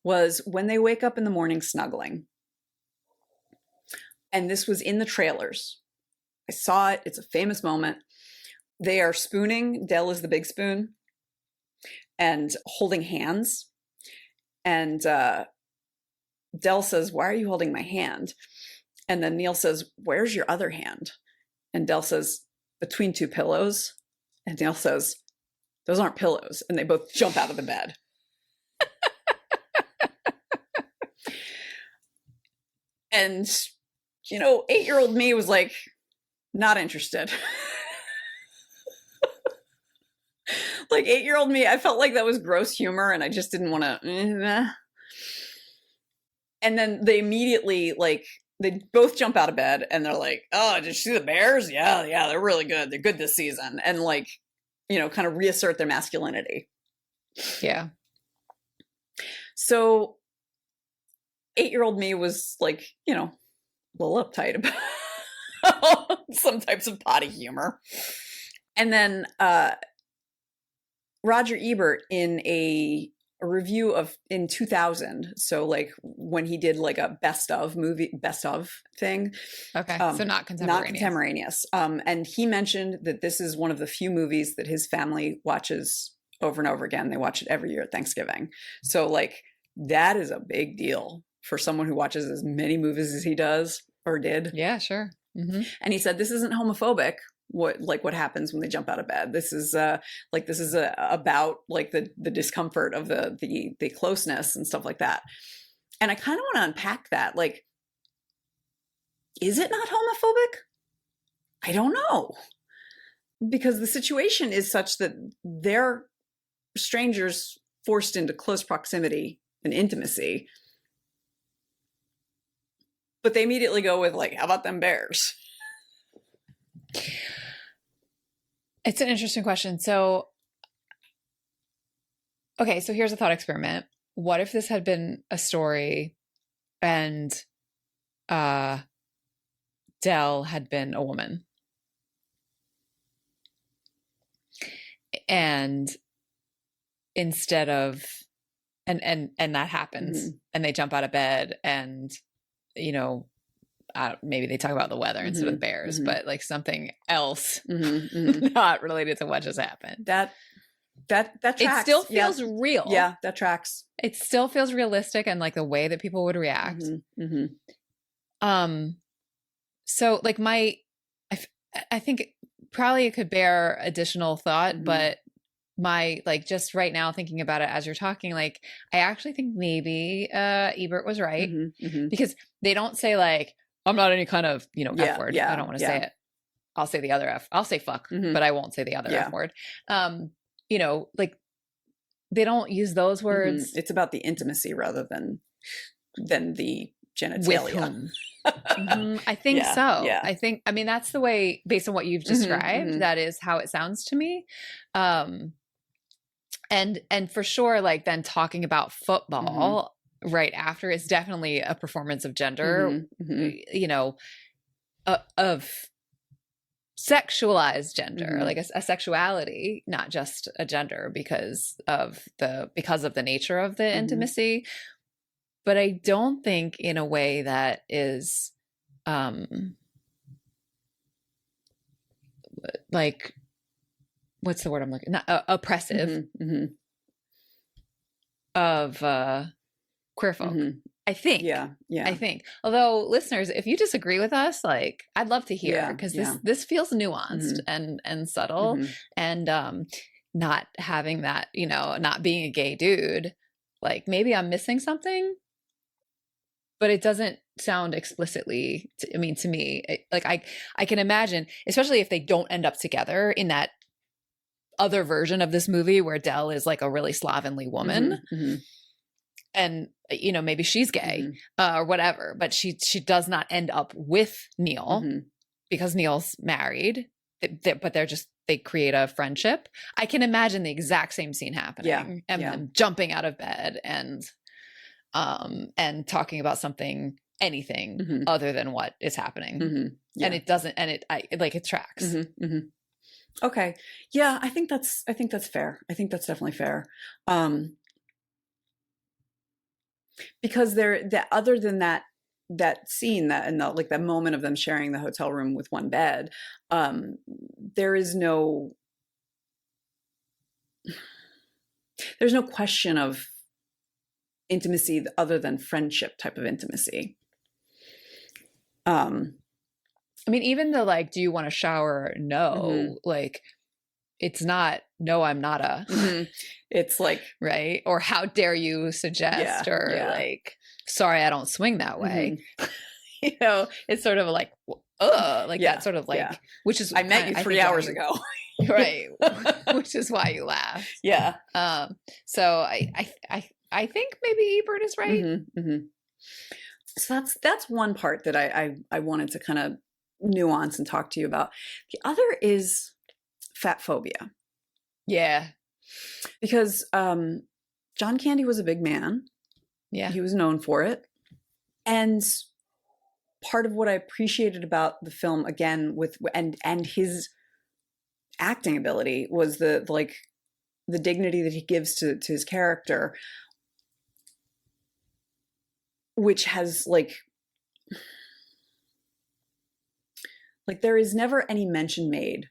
was when they wake up in the morning snuggling. And this was in the trailers. I saw it. It's a famous moment. They are spooning. Del is the big spoon, and holding hands. And Del says, "Why are you holding my hand?" And then Neil says, "Where's your other hand?" And Del says, "Between two pillows." And Neil says, "Those aren't pillows." And they both jump out of the bed. And, you know, 8-year-old me was like, not interested. Like 8-year-old me, I felt like that was gross humor, and I just didn't want to. And then they immediately, like, they both jump out of bed and they're like, "Oh, did you see the Bears? Yeah, they're really good. They're good this season." And like, you know, kind of reassert their masculinity. Yeah. So 8-year-old me was like, you know, a little uptight about some types of potty humor. And then Roger Ebert in a review in 2000, so like when he did like a best of thing. Okay, so not contemporaneous. And he mentioned that this is one of the few movies that his family watches over and over again. They watch it every year at Thanksgiving. So like that is a big deal for someone who watches as many movies as he does. or did. Yeah, sure. Mm-hmm. And he said, this isn't homophobic. What happens when they jump out of bed. This is about like the discomfort of the closeness and stuff like that. And I kind of want to unpack that. Like, is it not homophobic? I don't know. Because the situation is such that they're strangers forced into close proximity and intimacy. But they immediately go with like, how about them bears? It's an interesting question. So, okay, so here's a thought experiment. What if this had been a story and Dell had been a woman? And instead of, and that happens, Mm-hmm. and they jump out of bed and, you know, maybe they talk about the weather instead of the bears, but like something else not related to what just happened. That tracks. It still feels real. Yeah, that tracks. It still feels realistic and like the way that people would react. So like I think probably it could bear additional thought, but my, like, just right now thinking about it as you're talking, like, I actually think maybe Ebert was right, because they don't say like, I'm not any kind of, you know, F word. I don't want to say it. I'll say the other F. I'll say fuck, but I won't say the other F word. You know, like, they don't use those words. It's about the intimacy rather than the genitalia. I think so. Yeah. I mean, that's the way, based on what you've described, that is how it sounds to me. And for sure, like, then talking about football right after is definitely a performance of gender, you know, of sexualized gender, like a sexuality, not just a gender, because of the nature of the intimacy. But I don't think in a way that is like, what's the word I'm looking, not oppressive of queer folk. I think. Yeah. I think. Although, listeners, if you disagree with us, like, I'd love to hear, because this feels nuanced and subtle, and not having that, you know, not being a gay dude, like, maybe I'm missing something, but it doesn't sound explicitly, to me, like, I can imagine, especially if they don't end up together in that other version of this movie where Dell is like a really slovenly woman, and, you know, maybe she's gay or whatever, but she does not end up with Neil because Neil's married, but they create a friendship. I can imagine the exact same scene happening, and them jumping out of bed and talking about anything other than what is happening. And it doesn't, and it tracks. Okay. Yeah, I think that's fair. I think that's definitely fair. Because other than that scene, and like that moment of them sharing the hotel room with one bed, there's no question of intimacy other than friendship type of intimacy. I mean, even the, like, do you want to shower? No, like, it's not, no, I'm not a, it's like, right. Or how dare you suggest, like, sorry, I don't swing that way. You know, it's sort of like, that sort of like, which is, I met you 3 hours ago. Right. Which is why you laugh. Yeah. So I think maybe Ebert is right. So that's one part that I wanted to kind of nuance and talk to you about. The other is fatphobia. Yeah. Because John Candy was a big man. Yeah. He was known for it. And part of what I appreciated about the film, again, and his acting ability, was the dignity that he gives to his character, which has like there is never any mention made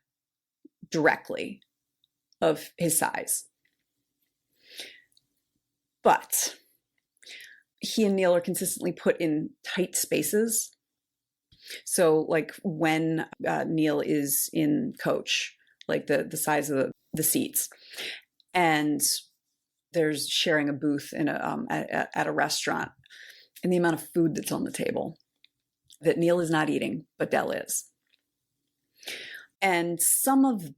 directly of his size. But he and Neil are consistently put in tight spaces So like when Neil is in coach, like the size of the seats, and there's sharing a booth in at a restaurant, and the amount of food that's on the table that Neil is not eating, but Del is. And some of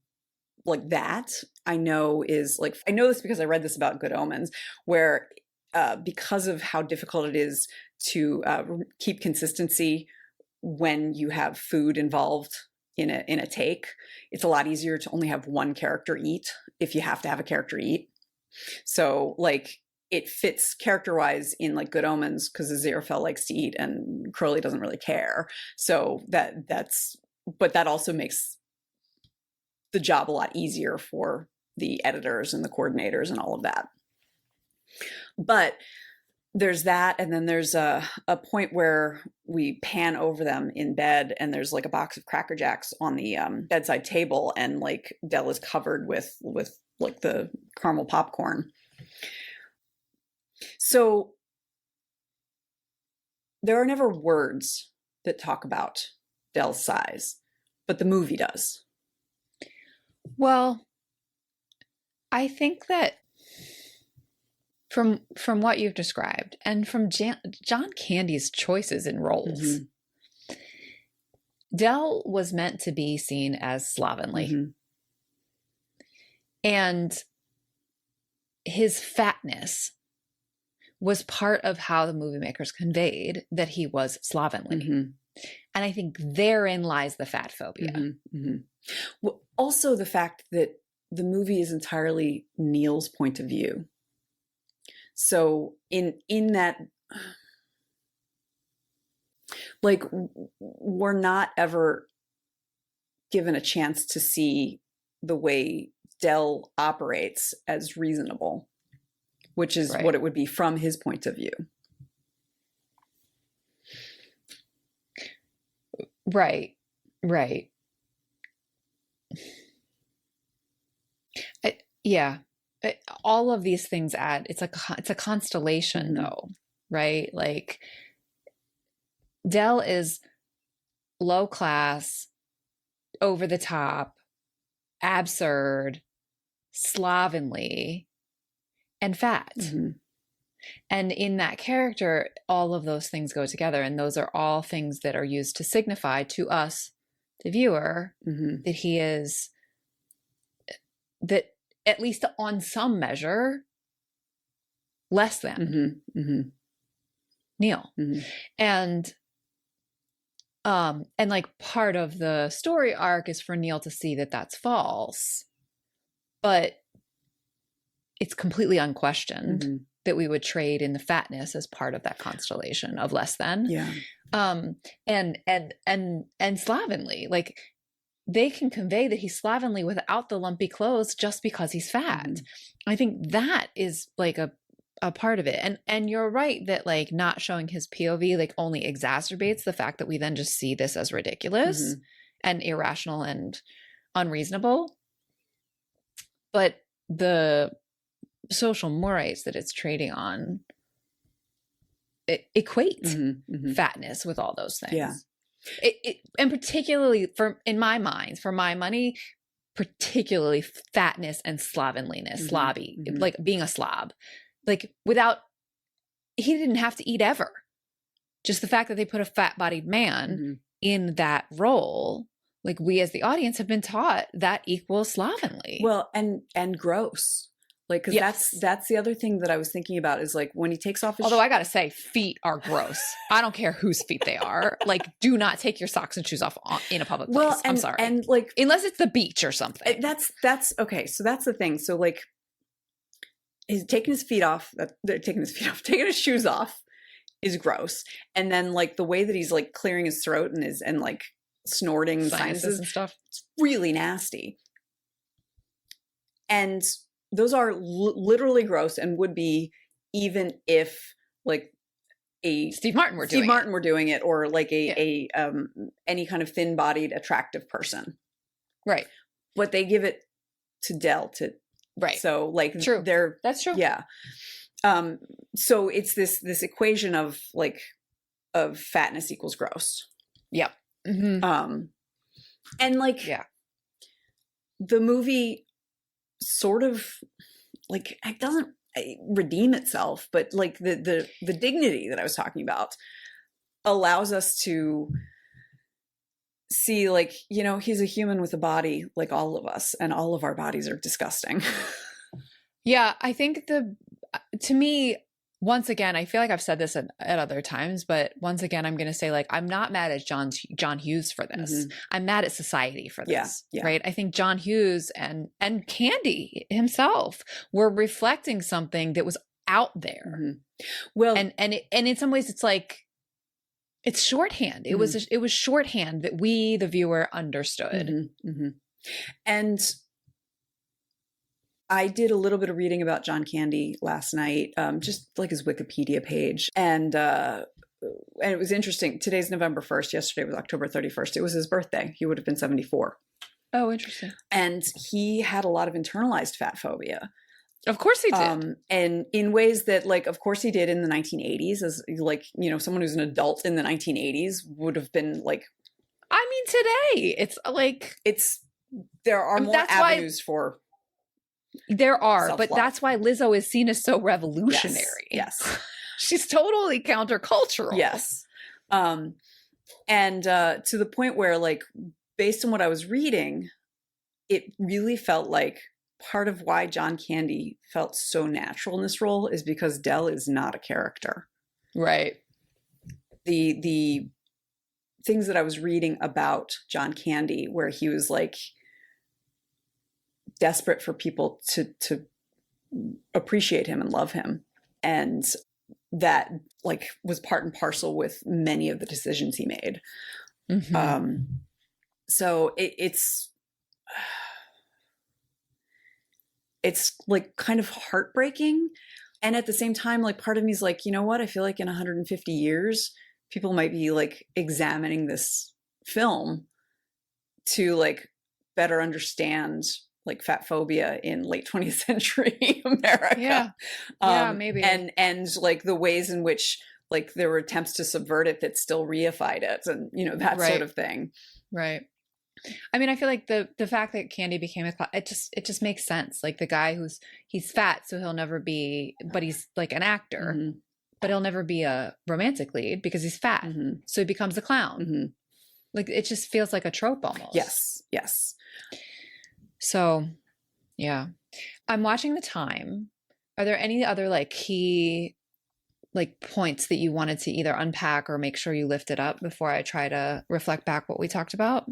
like that I know is like, I know this because I read this about Good Omens, where because of how difficult it is to keep consistency when you have food involved in a take, it's a lot easier to only have one character eat if you have to have a character eat. So like it fits character-wise in like Good Omens because Aziraphale likes to eat and Crowley doesn't really care. So but that also makes the job a lot easier for the editors and the coordinators and all of that. But there's that, and then there's a point where we pan over them in bed, and there's like a box of Cracker Jacks on the bedside table, and like Del is covered with like the caramel popcorn. So there are never words that talk about Del's size, but the movie does. Well, I think that from what you've described and from John Candy's choices in roles, mm-hmm. Del was meant to be seen as slovenly. Mm-hmm. And his fatness was part of how the movie makers conveyed that he was slovenly. Mm-hmm. And I think therein lies the fat phobia. Mm-hmm. Mm-hmm. Well, also the fact that the movie is entirely Neil's point of view. So in that, like, we're not ever given a chance to see the way Del operates as reasonable, which is right. What it would be from his point of view. Right. Yeah. All of these things add, it's a constellation mm-hmm. though, right? Like Del is low class, over the top, absurd, slovenly, and fat. Mm-hmm. And in that character, all of those things go together. And those are all things that are used to signify to us, the viewer, mm-hmm. that he is, that at least on some measure, less than mm-hmm. Neil. Mm-hmm. And like part of the story arc is for Neil to see that that's false, but it's completely unquestioned mm-hmm. that we would trade in the fatness as part of that constellation of less than. Yeah. And slovenly, like they can convey that he's slovenly without the lumpy clothes just because he's fat. Mm-hmm. I think that is like a part of it. And you're right that like not showing his POV like only exacerbates the fact that we then just see this as ridiculous mm-hmm. and irrational and unreasonable. But the social mores that it's trading on, it equates mm-hmm. Mm-hmm. fatness with all those things. Yeah. And particularly in my mind, for my money, particularly fatness and slovenliness, mm-hmm. slobby, mm-hmm. like being a slob, like he didn't have to eat ever. Just the fact that they put a fat bodied man mm-hmm. in that role, like we as the audience have been taught that equals slovenly. Well, and gross. Like, because yes. that's the other thing that I was thinking about is like when he takes off his Although I gotta say, feet are gross. I don't care whose feet they are. Like, do not take your socks and shoes off in a public place. Well, I'm sorry. And like, unless it's the beach or something. That's okay. So that's the thing. So like, he's taking his shoes off is gross. And then like the way that he's like clearing his throat and like snorting sinuses and stuff, it's really nasty. And those are literally gross and would be even if like a Steve Martin were doing it or like a any kind of thin-bodied attractive person. Right. But they give it to Del to right. So like true. That's true. Yeah. So it's this equation of fatness equals gross. Yep. And like, yeah. the movie sort of like, it doesn't redeem itself, but like the dignity that I was talking about allows us to see, like, you know, he's a human with a body like all of us, and all of our bodies are disgusting. Yeah, I think to me, once again, I feel like I've said this at other times, but once again, I'm going to say, like, I'm not mad at John Hughes for this. I'm mad at society for this, right? I think John Hughes and Candy himself were reflecting something that was out there. Well, and in some ways, it's like, it's shorthand. It was shorthand that we, the viewer, understood. And I did a little bit of reading about John Candy last night, just like his Wikipedia page. And it was interesting. Today's November 1st. Yesterday was October 31st. It was his birthday. He would have been 74. Oh, interesting. And he had a lot of internalized fat phobia. Of course he did. And in ways that, like, of course he did in the 1980s, as, like, you know, someone who's an adult in the 1980s would have been like, I mean, today it's like, there are more avenues for. There are, self-love. But that's why Lizzo is seen as so revolutionary. Yes. She's totally countercultural. Yes. And to the point where, like, based on what I was reading, it really felt like part of why John Candy felt so natural in this role is because Del is not a character. Right. The things that I was reading about John Candy, where he was like desperate for people to appreciate him and love him, and that, like, was part and parcel with many of the decisions he made. So it's like kind of heartbreaking, and at the same time, like, part of me is like, you know what, I feel like in 150 years people might be like examining this film to like better understand like fat phobia in late 20th century America. Yeah, maybe. And like the ways in which, like, there were attempts to subvert it that still reified it, and, you know, that sort of thing. Right. I mean, I feel like the fact that Candy became it just makes sense. Like, the guy he's fat, so he'll never be, but he's like an actor, but he'll never be a romantic lead because he's fat. So he becomes a clown. Like, it just feels like a trope almost. Yes. So, yeah. I'm watching the time. Are there any other like key like points that you wanted to either unpack or make sure you lifted up before I try to reflect back what we talked about?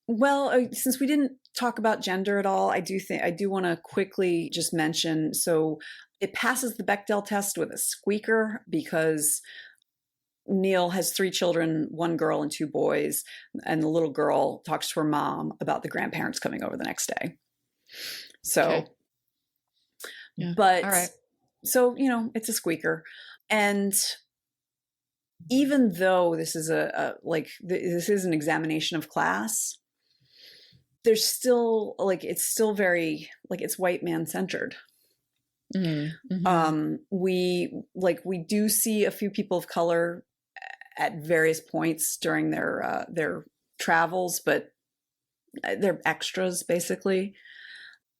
Well, since we didn't talk about gender at all, I do want to quickly just mention, so it passes the Bechdel test with a squeaker because Neil has 3 children, 1 girl and 2 boys, and the little girl talks to her mom about the grandparents coming over the next day. So, okay. Yeah. But, all right. So, you know, it's a squeaker. And even though this is this is an examination of class, there's still, like, it's still very, like, it's white man centered. We do see a few people of color at various points during their travels, but they're extras, basically.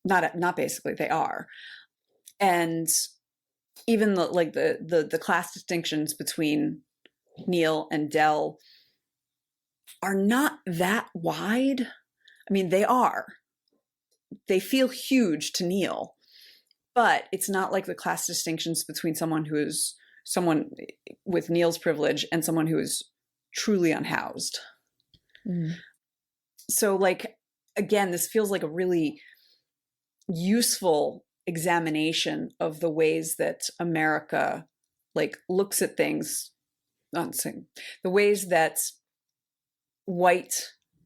Not basically, they are. And even the class distinctions between Neil and Del are not that wide. I mean, they are. They feel huge to Neil, but it's not like the class distinctions between someone with Neil's privilege and someone who is truly unhoused. So, like, again, this feels like a really useful examination of the ways that America, like, looks at things. The ways that white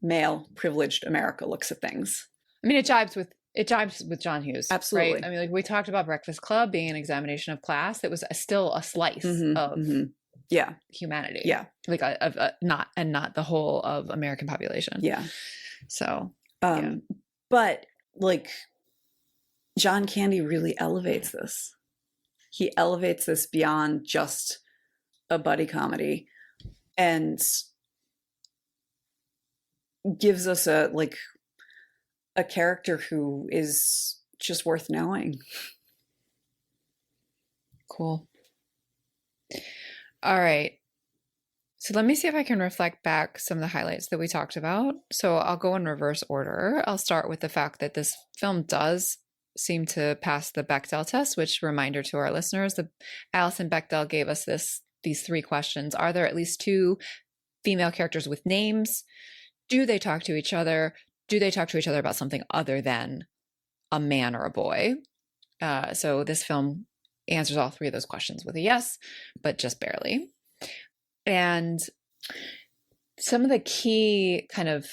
male privileged America looks at things. I mean, it jives with John Hughes. Absolutely. Right? I mean, like, we talked about Breakfast Club being an examination of class. It was still a slice of humanity. Yeah. Like not the whole of American population. Yeah. So, but, like, John Candy really elevates this. He elevates this beyond just a buddy comedy. And gives us a character who is just worth knowing. Cool. All right. So let me see if I can reflect back some of the highlights that we talked about. So I'll go in reverse order. I'll start with the fact that this film does seem to pass the Bechdel test, which, reminder to our listeners, Alison Bechdel gave us these 3 questions. Are there at least 2 female characters with names? Do they talk to each other? Do they talk to each other about something other than a man or a boy? So this film answers all 3 of those questions with a yes, but just barely. And some of the key kind of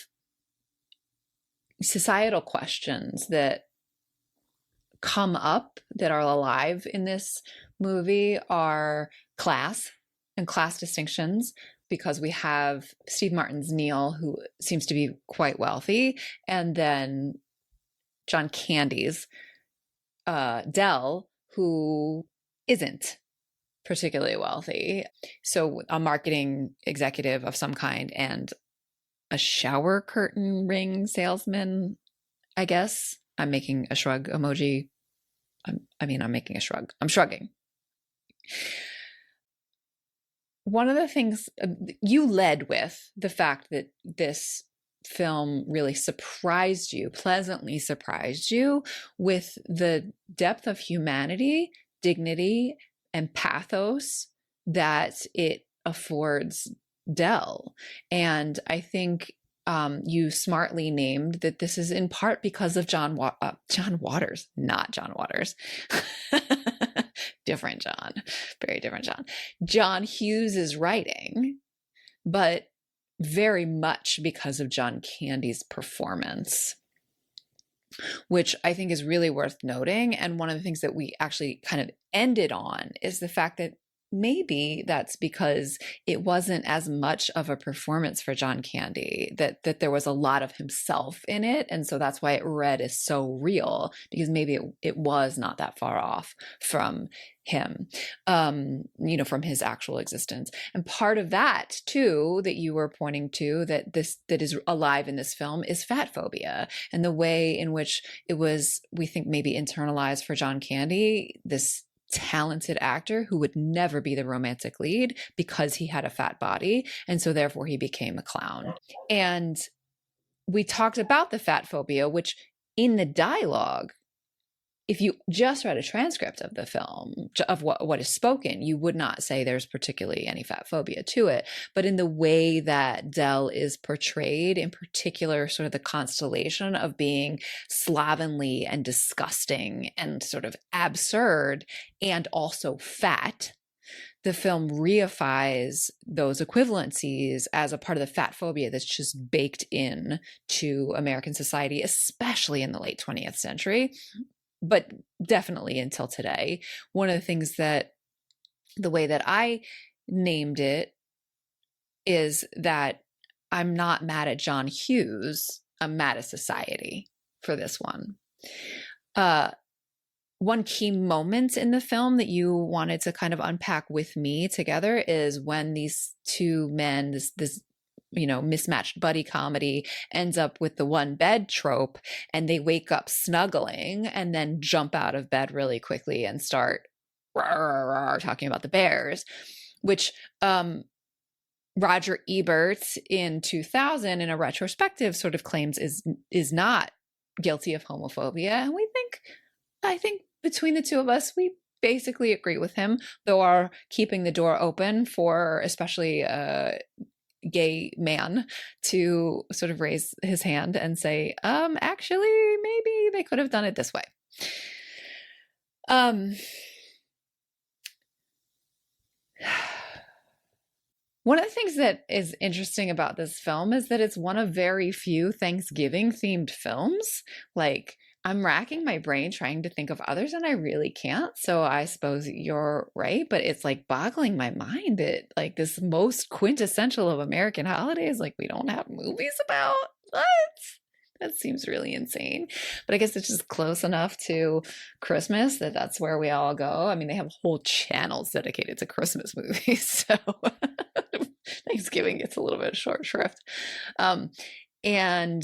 societal questions that come up that are alive in this movie are class and class distinctions, because we have Steve Martin's Neil, who seems to be quite wealthy, and then John Candy's Dell, who isn't particularly wealthy. So a marketing executive of some kind and a shower curtain ring salesman, I guess. I'm making a shrug emoji. I'm making a shrug. I'm shrugging. One of the things you led with the fact that this film really pleasantly surprised you with the depth of humanity, dignity, and pathos that it affords Dell. And I think you smartly named that this is in part because of John Waters, not John Waters. Different John, very different John. John Hughes' writing, but very much because of John Candy's performance, which I think is really worth noting. And one of the things that we actually kind of ended on is the fact that maybe that's because it wasn't as much of a performance for John Candy, that there was a lot of himself in it. And so that's why it read as so real, because maybe it was not that far off from him, from his actual existence. And part of that too, that you were pointing to, that is alive in this film, is fatphobia, and the way in which it was, we think, maybe internalized for John Candy, this talented actor who would never be the romantic lead because he had a fat body, and so therefore he became a clown. And we talked about the fat phobia, which in the dialogue, if you just read a transcript of the film, of what is spoken, you would not say there's particularly any fat phobia to it. But in the way that Dell is portrayed, in particular, sort of the constellation of being slovenly and disgusting and sort of absurd and also fat, the film reifies those equivalencies as a part of the fat phobia that's just baked in to American society, especially in the late 20th century. But definitely until today. One of the things that the way that I named it is that I'm not mad at John Hughes. I'm mad at society for this one. One key moment in the film that you wanted to kind of unpack with me together is when these 2 men, this mismatched buddy comedy, ends up with the one bed trope, and they wake up snuggling and then jump out of bed really quickly and start talking about the Bears, which Roger Ebert in 2000 in a retrospective sort of claims is not guilty of homophobia. And I think between the 2 of us, we basically agree with him, though are keeping the door open for especially gay man to sort of raise his hand and say, actually, maybe they could have done it this way. One of the things that is interesting about this film is that it's one of very few Thanksgiving themed films. Like, I'm racking my brain trying to think of others, and I really can't. So I suppose you're right, but it's like boggling my mind that like this most quintessential of American holidays, like we don't have movies about. What? That seems really insane. But I guess it's just close enough to Christmas that's where we all go. I mean, they have whole channels dedicated to Christmas movies, so Thanksgiving gets a little bit of short shrift. And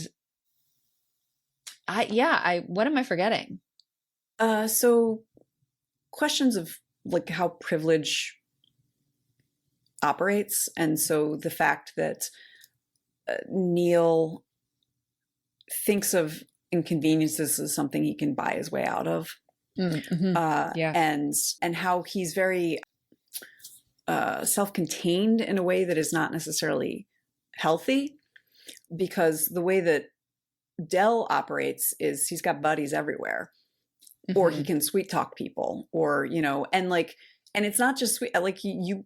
what am I forgetting? So questions of like how privilege operates. And so the fact that Neil thinks of inconveniences as something he can buy his way out of. Mm-hmm. And how he's very self-contained in a way that is not necessarily healthy, because the way that Del operates is he's got buddies everywhere, or he can sweet talk people, or, you know, and it's not just sweet, like you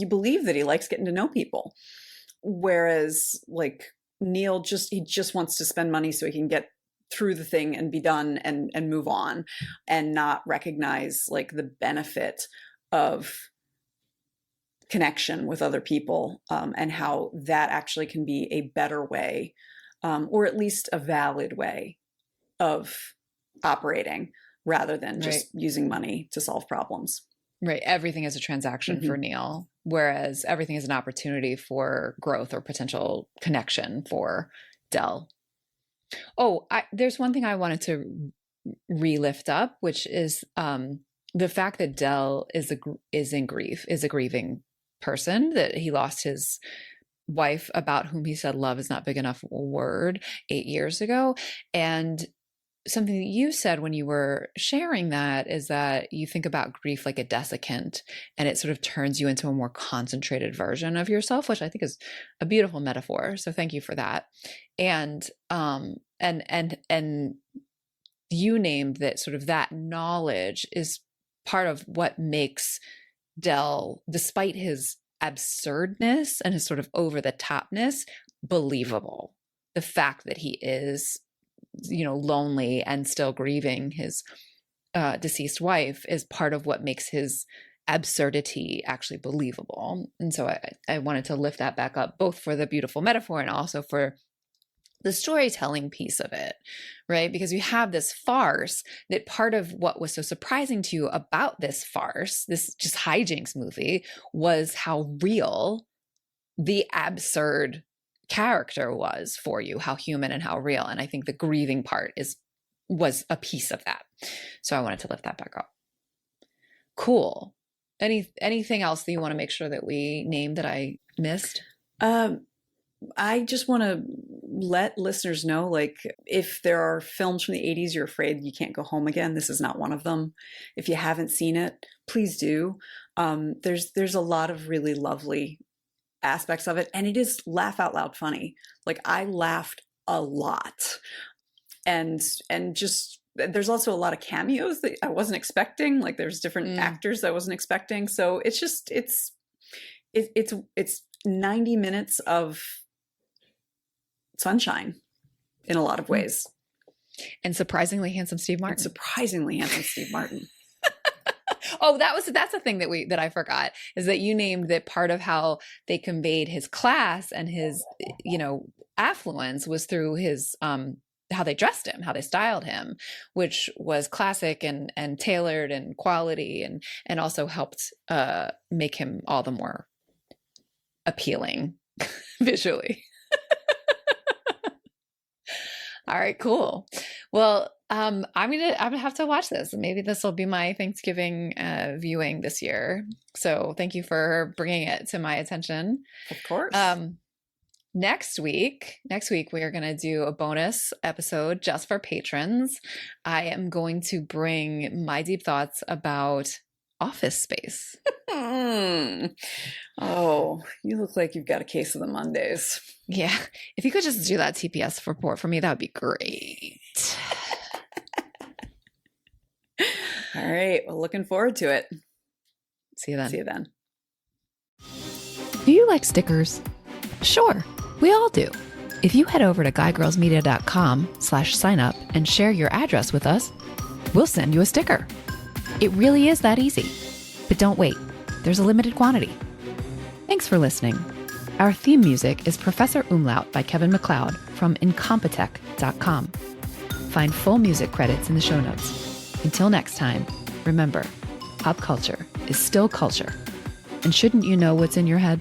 believe that he likes getting to know people. Whereas like Neil he just wants to spend money so he can get through the thing and be done and move on, and not recognize like the benefit of connection with other people, and how that actually can be a better way, or at least a valid way of operating, rather than just using money to solve problems. Right. Everything is a transaction for Neil, whereas everything is an opportunity for growth or potential connection for Del. Oh, there's one thing I wanted to re-lift up, which is the fact that Del is in grief, is a grieving person, that he lost his wife, about whom he said love is not big enough a word, 8 years ago. And something that you said when you were sharing that is that you think about grief like a desiccant, and it sort of turns you into a more concentrated version of yourself, which I think is a beautiful metaphor. So thank you for that. And you named that sort of that knowledge is part of what makes Del, despite his absurdness and his sort of over the topness, believable. The fact that he is, you know, lonely and still grieving his deceased wife is part of what makes his absurdity actually believable. And so I wanted to lift that back up, both for the beautiful metaphor and also for the storytelling piece of it, right? Because you have this farce that part of what was so surprising to you about this farce, this just hijinks movie, was how real the absurd character was for you, how human and how real. And I think the grieving part was a piece of that. So I wanted to lift that back up. Cool. Anything else that you want to make sure that we name that I missed? I just want to let listeners know, like, if there are films from the 80s you're afraid you can't go home again, this is not one of them. If you haven't seen it, please do. There's a lot of really lovely aspects of it, and it is laugh out loud funny. Like, I laughed a lot, and just there's also a lot of cameos that I wasn't expecting. Like, there's different actors that I wasn't expecting. So it's just it's 90 minutes of sunshine in a lot of ways, and surprisingly handsome Steve Martin. Oh, that's the thing that I forgot, is that you named that part of how they conveyed his class and his, you know, affluence was through his how they dressed him, how they styled him, which was classic and tailored and quality, and also helped make him all the more appealing visually. All right, cool. Well, I'm gonna have to watch this. Maybe this will be my Thanksgiving viewing this year. So thank you for bringing it to my attention. Of course. Next week we are going to do a bonus episode just for patrons. I am going to bring my deep thoughts about Office Space. Oh, you look like you've got a case of the Mondays. Yeah. If you could just do that TPS report for me, that would be great. All right. Well, looking forward to it. See you then. Do you like stickers? Sure, we all do. If you head over to guygirlsmedia.com/sign-up and share your address with us, we'll send you a sticker. It really is that easy. But don't wait. There's a limited quantity. Thanks for listening. Our theme music is Professor Umlaut by Kevin MacLeod from Incompetech.com. Find full music credits in the show notes. Until next time, remember, pop culture is still culture. And shouldn't you know what's in your head?